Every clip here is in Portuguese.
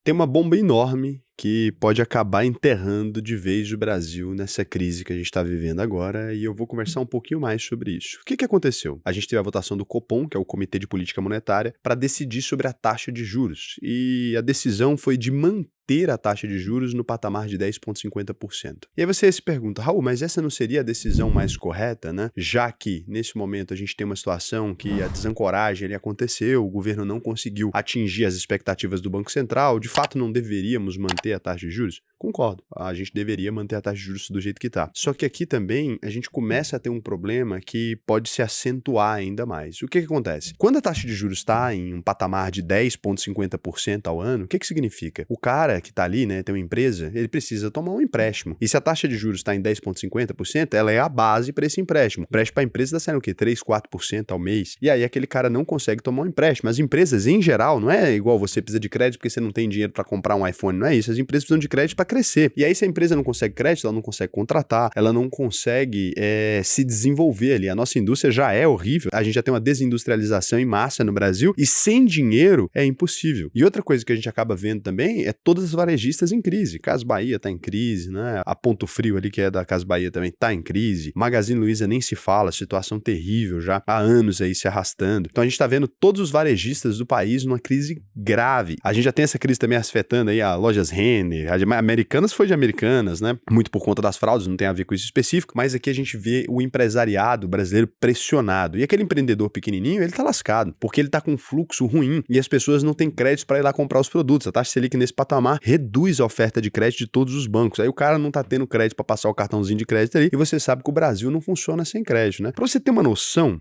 Tem uma bomba enorme que pode acabar enterrando de vez o Brasil nessa crise que a gente está vivendo agora, e eu vou conversar um pouquinho mais sobre isso. O que aconteceu? A gente teve a votação do Copom, que é o Comitê de Política Monetária, para decidir sobre a taxa de juros, e a decisão foi de manter a taxa de juros no patamar de 10,50%. E aí você se pergunta, Raul, mas essa não seria a decisão mais correta, né? Já que, nesse momento, a gente tem uma situação que a desancoragem ali aconteceu, o governo não conseguiu atingir as expectativas do Banco Central, de fato não deveríamos manter a taxa de juros? Concordo, a gente deveria manter a taxa de juros do jeito que está. Só que aqui também a gente começa a ter um problema que pode se acentuar ainda mais. O que acontece? Quando a taxa de juros está em um patamar de 10,50% ao ano, o que significa? O cara que está ali, né, tem uma empresa, ele precisa tomar um empréstimo. E se a taxa de juros está em 10,50%, ela é a base para esse empréstimo. O empréstimo para a empresa está sendo o quê? 3, 4% ao mês. E aí aquele cara não consegue tomar um empréstimo. As empresas, em geral, não é igual você precisa de crédito porque você não tem dinheiro para comprar um iPhone, não é isso. As empresas precisam de crédito para crescer. E aí se a empresa não consegue crédito, ela não consegue contratar, ela não consegue se desenvolver ali. A nossa indústria já é horrível. A gente já tem uma desindustrialização em massa no Brasil e sem dinheiro é impossível. E outra coisa que a gente acaba vendo também é todas as varejistas em crise. Casas Bahia está em crise, né? A Ponto Frio ali, que é da Casas Bahia, também está em crise. Magazine Luiza nem se fala, situação terrível já há anos aí se arrastando. Então a gente está vendo todos os varejistas do país numa crise grave. A gente já tem essa crise também afetando aí a lojas Renner, a Americanas foi de Americanas, né? Muito por conta das fraudes, não tem a ver com isso específico, mas aqui a gente vê o empresariado brasileiro pressionado. E aquele empreendedor pequenininho, ele tá lascado, porque ele tá com um fluxo ruim e as pessoas não têm crédito para ir lá comprar os produtos. A taxa Selic nesse patamar reduz a oferta de crédito de todos os bancos. Aí o cara não tá tendo crédito para passar o cartãozinho de crédito ali e você sabe que o Brasil não funciona sem crédito, né? Para você ter uma noção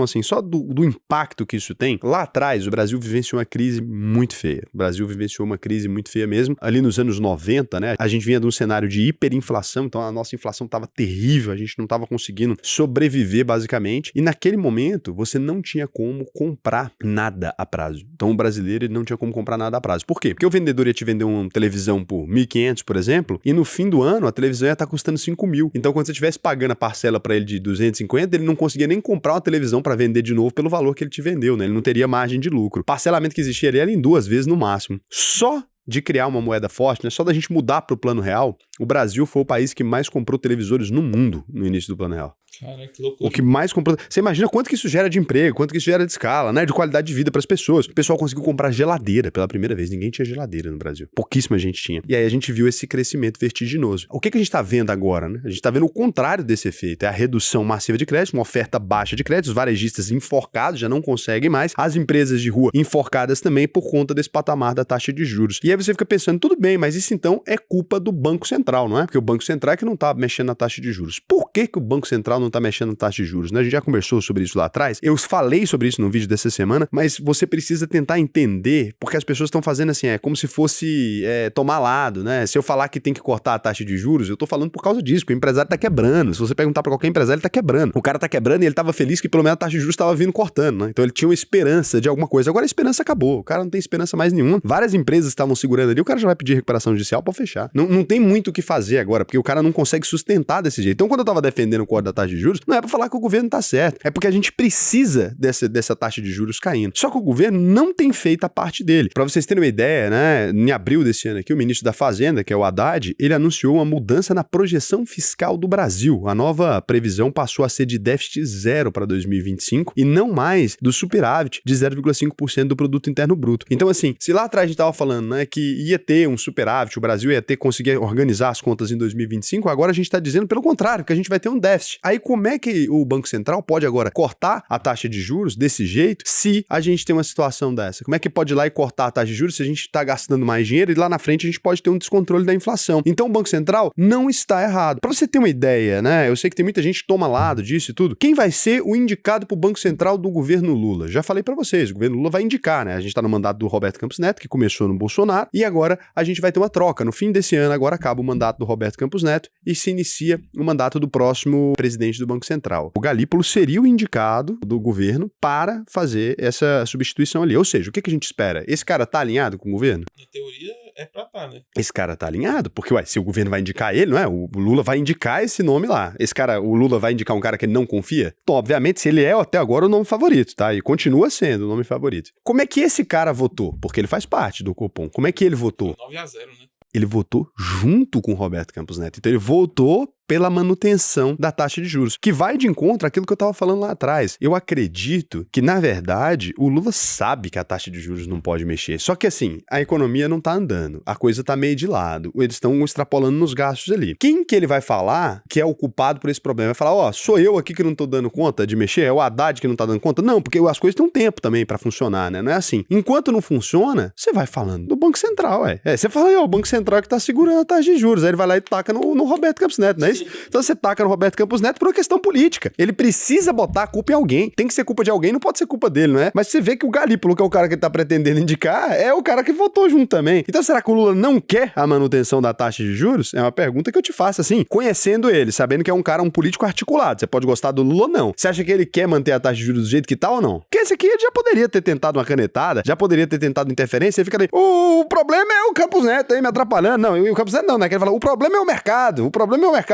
assim, só do impacto que isso tem, lá atrás o Brasil vivenciou uma crise muito feia. O Brasil vivenciou uma crise muito feia mesmo. Ali nos anos 90, né, a gente vinha de um cenário de hiperinflação, então a nossa inflação estava terrível, a gente não estava conseguindo sobreviver basicamente, e naquele momento você não tinha como comprar nada a prazo. Então o brasileiro ele não tinha como comprar nada a prazo. Por quê? Porque o vendedor ia te vender uma televisão por 1.500, por exemplo, e no fim do ano a televisão ia estar custando 5.000. Então quando você estivesse pagando a parcela para ele de 250, ele não conseguia nem comprar uma televisão para vender de novo pelo valor que ele te vendeu, né? Ele não teria margem de lucro. Parcelamento que existia ali era em 2 vezes no máximo. Só de criar uma moeda forte, né? Só da gente mudar para o Plano Real, o Brasil foi o país que mais comprou televisores no mundo no início do Plano Real. Cara, que loucura. O que mais comprou... Você imagina quanto que isso gera de emprego, quanto que isso gera de escala, né? De qualidade de vida para as pessoas. O pessoal conseguiu comprar geladeira pela primeira vez. Ninguém tinha geladeira no Brasil. Pouquíssima gente tinha. E aí a gente viu esse crescimento vertiginoso. O que a gente está vendo agora, né? A gente está vendo o contrário desse efeito. É a redução massiva de crédito, uma oferta baixa de crédito, os varejistas enforcados já não conseguem mais, as empresas de rua enforcadas também por conta desse patamar da taxa de juros. E aí você fica pensando, tudo bem, mas isso então é culpa do Banco Central, não é? Porque o Banco Central é que não está mexendo na taxa de juros. Por que o Banco Central não está mexendo na taxa de juros, né? A gente já conversou sobre isso lá atrás. Eu falei sobre isso no vídeo dessa semana, mas você precisa tentar entender, porque as pessoas estão fazendo assim, é como se fosse tomar lado, né? Se eu falar que tem que cortar a taxa de juros, eu tô falando por causa disso, porque o empresário tá quebrando. Se você perguntar pra qualquer empresário, ele tá quebrando. O cara tá quebrando e ele tava feliz que pelo menos a taxa de juros tava vindo cortando, né? Então ele tinha uma esperança de alguma coisa. Agora a esperança acabou. O cara não tem esperança mais nenhuma. Várias empresas estavam segurando ali, o cara já vai pedir recuperação judicial pra fechar. Não tem muito o que fazer agora, porque o cara não consegue sustentar desse jeito. Então quando eu tava defendendo o corte da taxa de juros, não é pra falar que o governo tá certo. É porque a gente precisa dessa taxa de juros caindo. Só que o governo não tem feito a parte dele. Pra vocês terem uma ideia, né? Em abril desse ano aqui, o ministro da Fazenda, que é o Haddad, ele anunciou uma mudança na projeção fiscal do Brasil. A nova previsão passou a ser de déficit zero para 2025 e não mais do superávit de 0,5% do produto interno bruto. Então assim, se lá atrás a gente tava falando, né, que ia ter um superávit, o Brasil ia conseguir organizar as contas em 2025, agora a gente tá dizendo pelo contrário, que a gente vai ter um déficit. Aí como é que o Banco Central pode agora cortar a taxa de juros desse jeito se a gente tem uma situação dessa? Como é que pode ir lá e cortar a taxa de juros se a gente está gastando mais dinheiro e lá na frente a gente pode ter um descontrole da inflação? Então o Banco Central não está errado. Para você ter uma ideia, né? Eu sei que tem muita gente que toma lado disso e tudo. Quem vai ser o indicado para o Banco Central do governo Lula? Já falei para vocês, o governo Lula vai indicar, né? A gente está no mandato do Roberto Campos Neto, que começou no Bolsonaro, e agora a gente vai ter uma troca. No fim desse ano, agora acaba o mandato do Roberto Campos Neto e se inicia o mandato do próximo presidente do Banco Central. O Galípolo seria o indicado do governo para fazer essa substituição ali. Ou seja, o que a gente espera? Esse cara tá alinhado com o governo? Na teoria é pra tá, tá, né? Esse cara tá alinhado, porque, se o governo vai indicar ele, não é? O Lula vai indicar esse nome lá. Esse cara, o Lula vai indicar um cara que ele não confia? Então, obviamente, se ele é até agora o nome favorito, tá? E continua sendo o nome favorito. Como é que esse cara votou? Porque ele faz parte do Copom. Como é que ele votou? 9-0, né? Ele votou junto com o Roberto Campos Neto. Então ele votou pela manutenção da taxa de juros, que vai de encontro àquilo que eu estava falando lá atrás. Eu acredito que, na verdade, o Lula sabe que a taxa de juros não pode mexer. Só que, assim, a economia não tá andando. A coisa tá meio de lado. Eles estão extrapolando nos gastos ali. Quem que ele vai falar que é o culpado por esse problema? Vai falar, sou eu aqui que não tô dando conta de mexer? É o Haddad que não tá dando conta? Não, porque as coisas têm um tempo também pra funcionar, né? Não é assim. Enquanto não funciona, você vai falando do Banco Central, você fala aí, o Banco Central que tá segurando a taxa de juros. Aí ele vai lá e taca no Roberto Campos Neto, não é isso? Então você taca no Roberto Campos Neto por uma questão política. Ele precisa botar a culpa em alguém. Tem que ser culpa de alguém, não pode ser culpa dele, não é? Mas você vê que o Galípolo, que é o cara que ele tá pretendendo indicar, é o cara que votou junto também. Então será que o Lula não quer a manutenção da taxa de juros? É uma pergunta que eu te faço, assim, conhecendo ele, sabendo que é um político articulado. Você pode gostar do Lula ou não. Você acha que ele quer manter a taxa de juros do jeito que tá ou não? Porque esse aqui ele já poderia ter tentado uma canetada, já poderia ter tentado interferência, e fica ali, o problema é o Campos Neto aí me atrapalhando. Não, e o Campos Neto não, né? Que ele fala, o problema é o mercado,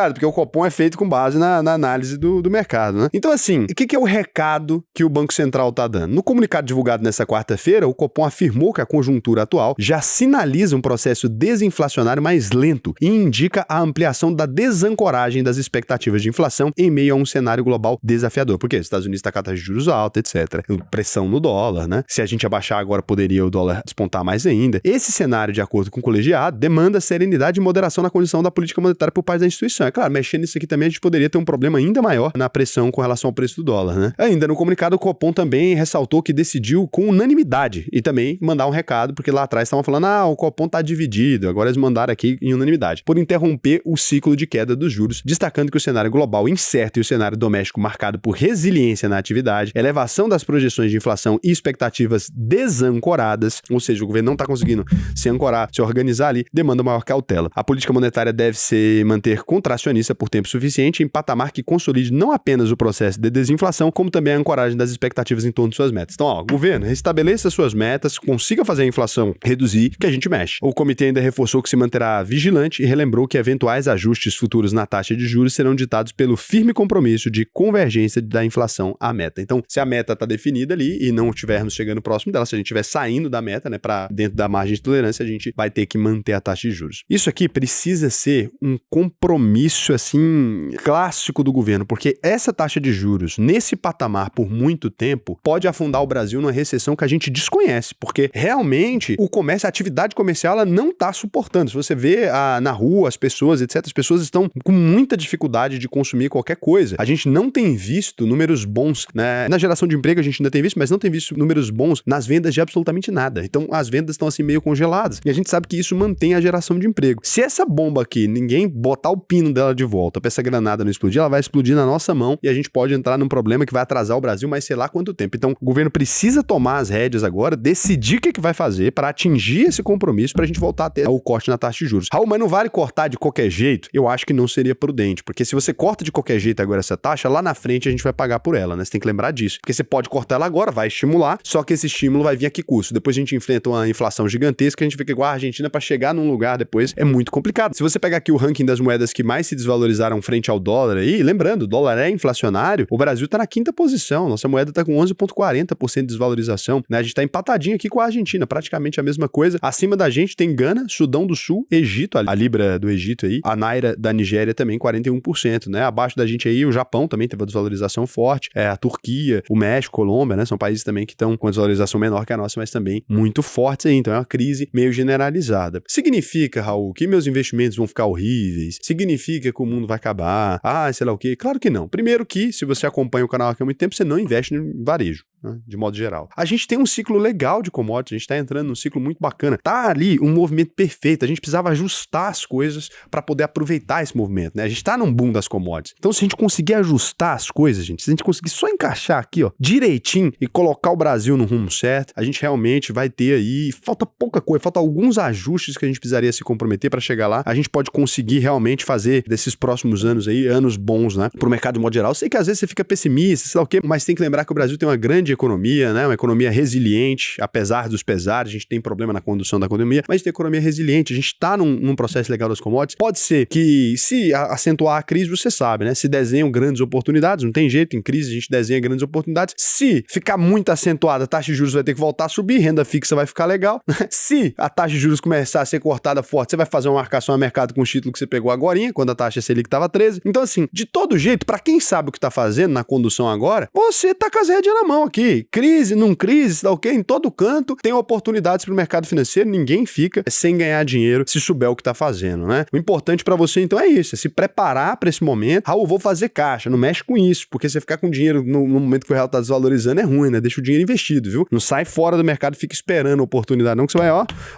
porque o Copom é feito com base na análise do mercado, né? Então, assim, o que é o recado que o Banco Central tá dando? No comunicado divulgado nessa quarta-feira, o Copom afirmou que a conjuntura atual já sinaliza um processo desinflacionário mais lento e indica a ampliação da desancoragem das expectativas de inflação em meio a um cenário global desafiador. Porque os Estados Unidos tá com a taxa de juros alta, etc. Pressão no dólar, né? Se a gente abaixar agora, poderia o dólar despontar mais ainda. Esse cenário, de acordo com o colegiado, demanda serenidade e moderação na condição da política monetária por parte da instituição. É claro, mexendo nisso aqui também a gente poderia ter um problema ainda maior na pressão com relação ao preço do dólar, né? Ainda no comunicado, o Copom também ressaltou que decidiu com unanimidade e também mandar um recado, porque lá atrás estavam falando, o Copom tá dividido, agora eles mandaram aqui em unanimidade, por interromper o ciclo de queda dos juros, destacando que o cenário global incerto e o cenário doméstico marcado por resiliência na atividade, elevação das projeções de inflação e expectativas desancoradas, ou seja, o governo não tá conseguindo se ancorar, se organizar ali, demanda maior cautela. A política monetária deve se manter contracionista por tempo suficiente em patamar que consolide não apenas o processo de desinflação, como também a ancoragem das expectativas em torno de suas metas. Então, governo, restabeleça suas metas, consiga fazer a inflação reduzir, que a gente mexe. O comitê ainda reforçou que se manterá vigilante e relembrou que eventuais ajustes futuros na taxa de juros serão ditados pelo firme compromisso de convergência da inflação à meta. Então, se a meta está definida ali e não estivermos chegando próximo dela, se a gente estiver saindo da meta, né, para dentro da margem de tolerância, a gente vai ter que manter a taxa de juros. Isso aqui precisa ser um compromisso, assim, clássico do governo, porque essa taxa de juros, nesse patamar por muito tempo, pode afundar o Brasil numa recessão que a gente desconhece, porque realmente o comércio, a atividade comercial, ela não está suportando. Se você vê na rua as pessoas, etc., as pessoas estão com muita dificuldade de consumir qualquer coisa. A gente não tem visto números bons, né? Na geração de emprego a gente ainda tem visto, mas não tem visto números bons nas vendas de absolutamente nada. Então as vendas estão assim meio congeladas. E a gente sabe que isso mantém a geração de emprego. Se essa bomba aqui, ninguém botar o pino dela de volta para essa granada não explodir, ela vai explodir na nossa mão e a gente pode entrar num problema que vai atrasar o Brasil, mas sei lá quanto tempo. Então o governo precisa tomar as rédeas agora, decidir o que vai fazer para atingir esse compromisso para a gente voltar a ter o corte na taxa de juros. Raul, mas não vale cortar de qualquer jeito? Eu acho que não seria prudente, porque se você corta de qualquer jeito agora essa taxa, lá na frente a gente vai pagar por ela, né? Você tem que lembrar disso. Porque você pode cortar ela agora, vai estimular, só que esse estímulo vai vir a que custo? Depois a gente enfrenta uma inflação gigantesca, a gente fica igual a Argentina para chegar num lugar depois é muito complicado. Se você pegar aqui o ranking das moedas que mais se desvalorizaram frente ao dólar aí, lembrando, o dólar é inflacionário, o Brasil tá na 5ª posição, nossa moeda tá com 11,40% de desvalorização, né? A gente tá empatadinho aqui com a Argentina, praticamente a mesma coisa. Acima da gente tem Gana, Sudão do Sul, Egito, a Libra do Egito aí, a Naira da Nigéria também 41%, né? Abaixo da gente aí o Japão também teve uma desvalorização forte, a Turquia, o México, Colômbia, né? São países também que estão com uma desvalorização menor que a nossa, mas também muito fortes aí, então é uma crise meio generalizada. Significa, Raul, que meus investimentos vão ficar horríveis? Significa que o mundo vai acabar? Sei lá o quê? Claro que não. Primeiro que, se você acompanha o canal aqui há muito tempo, você não investe em varejo, né? De modo geral. A gente tem um ciclo legal de commodities, a gente tá entrando num ciclo muito bacana. Tá ali um movimento perfeito, a gente precisava ajustar as coisas para poder aproveitar esse movimento, né? A gente tá num boom das commodities. Então, se a gente conseguir ajustar as coisas, gente, se a gente conseguir só encaixar aqui, direitinho e colocar o Brasil no rumo certo, a gente realmente vai ter aí, falta pouca coisa, falta alguns ajustes que a gente precisaria se comprometer para chegar lá. A gente pode conseguir realmente fazer desses próximos anos aí, anos bons, né? Pro mercado de modo geral. Eu sei que às vezes você fica pessimista, sei lá o quê, mas tem que lembrar que o Brasil tem uma grande grande economia, né? Uma economia resiliente, apesar dos pesares, a gente tem problema na condução da economia, mas tem economia resiliente, a gente está num processo legal das commodities. Pode ser que, se acentuar a crise, você sabe, né? Se desenham grandes oportunidades, não tem jeito, em crise a gente desenha grandes oportunidades. Se ficar muito acentuada, a taxa de juros vai ter que voltar a subir, renda fixa vai ficar legal. Se a taxa de juros começar a ser cortada forte, você vai fazer uma marcação a mercado com o título que você pegou agorinha, quando a taxa Selic estava 13. Então, assim, de todo jeito, para quem sabe o que tá fazendo na condução agora, você tá com as rédeas na mão aqui. Crise, não crise, tá ok? Em todo canto tem oportunidades pro mercado financeiro, ninguém fica sem ganhar dinheiro se souber o que tá fazendo, né? O importante para você, então, é isso, é se preparar para esse momento. Raul, vou fazer caixa, não mexe com isso, porque você ficar com dinheiro no momento que o real tá desvalorizando é ruim, né? Deixa o dinheiro investido, viu? Não sai fora do mercado e fica esperando a oportunidade, não, que você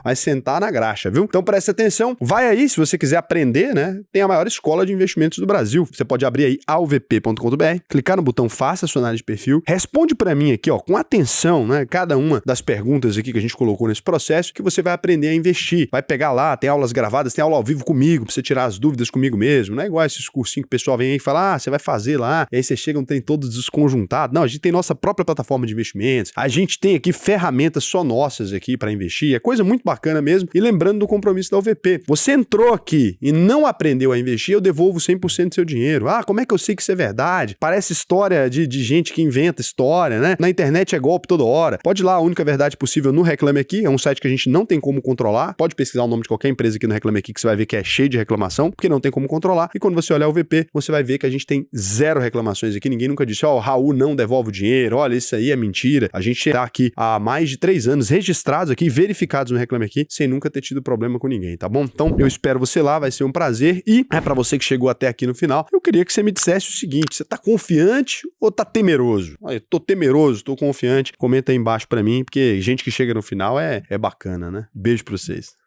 vai sentar na graxa, viu? Então presta atenção, vai aí, se você quiser aprender, né? Tem a maior escola de investimentos do Brasil. Você pode abrir aí alvp.com.br, clicar no botão Faça sua análise de perfil, responde para mim aqui, ó, com atenção, né? Cada uma das perguntas aqui que a gente colocou nesse processo, que você vai aprender a investir. Vai pegar lá, tem aulas gravadas, tem aula ao vivo comigo, pra você tirar as dúvidas comigo mesmo. Não é igual esses cursinhos que o pessoal vem aí e fala, você vai fazer lá, e aí você chega, não tem todos desconjuntados. Não, a gente tem nossa própria plataforma de investimentos, a gente tem aqui ferramentas só nossas aqui para investir, é coisa muito bacana mesmo. E lembrando do compromisso da UVP, você entrou aqui e não aprendeu a investir, eu devolvo 100% do seu dinheiro. Ah, como é que eu sei que isso é verdade? Parece história de gente que inventa história, né? Na internet é golpe toda hora. Pode ir lá, a única verdade possível no Reclame Aqui, é um site que a gente não tem como controlar. Pode pesquisar o nome de qualquer empresa aqui no Reclame Aqui, que você vai ver que é cheio de reclamação, porque não tem como controlar. E quando você olhar o VP, você vai ver que a gente tem 0 reclamações aqui. Ninguém nunca disse, ó, o Raul não devolve o dinheiro, olha, isso aí é mentira. A gente tá aqui há mais de 3 anos registrados aqui, verificados no Reclame Aqui, sem nunca ter tido problema com ninguém, tá bom? Então, eu espero você lá, vai ser um prazer. E pra você que chegou até aqui no final, eu queria que você me dissesse o seguinte, você tá confiante ou tá temeroso? Ah, eu tô temeroso, tô confiante. Comenta aí embaixo pra mim, porque gente que chega no final é bacana, né? Beijo pra vocês.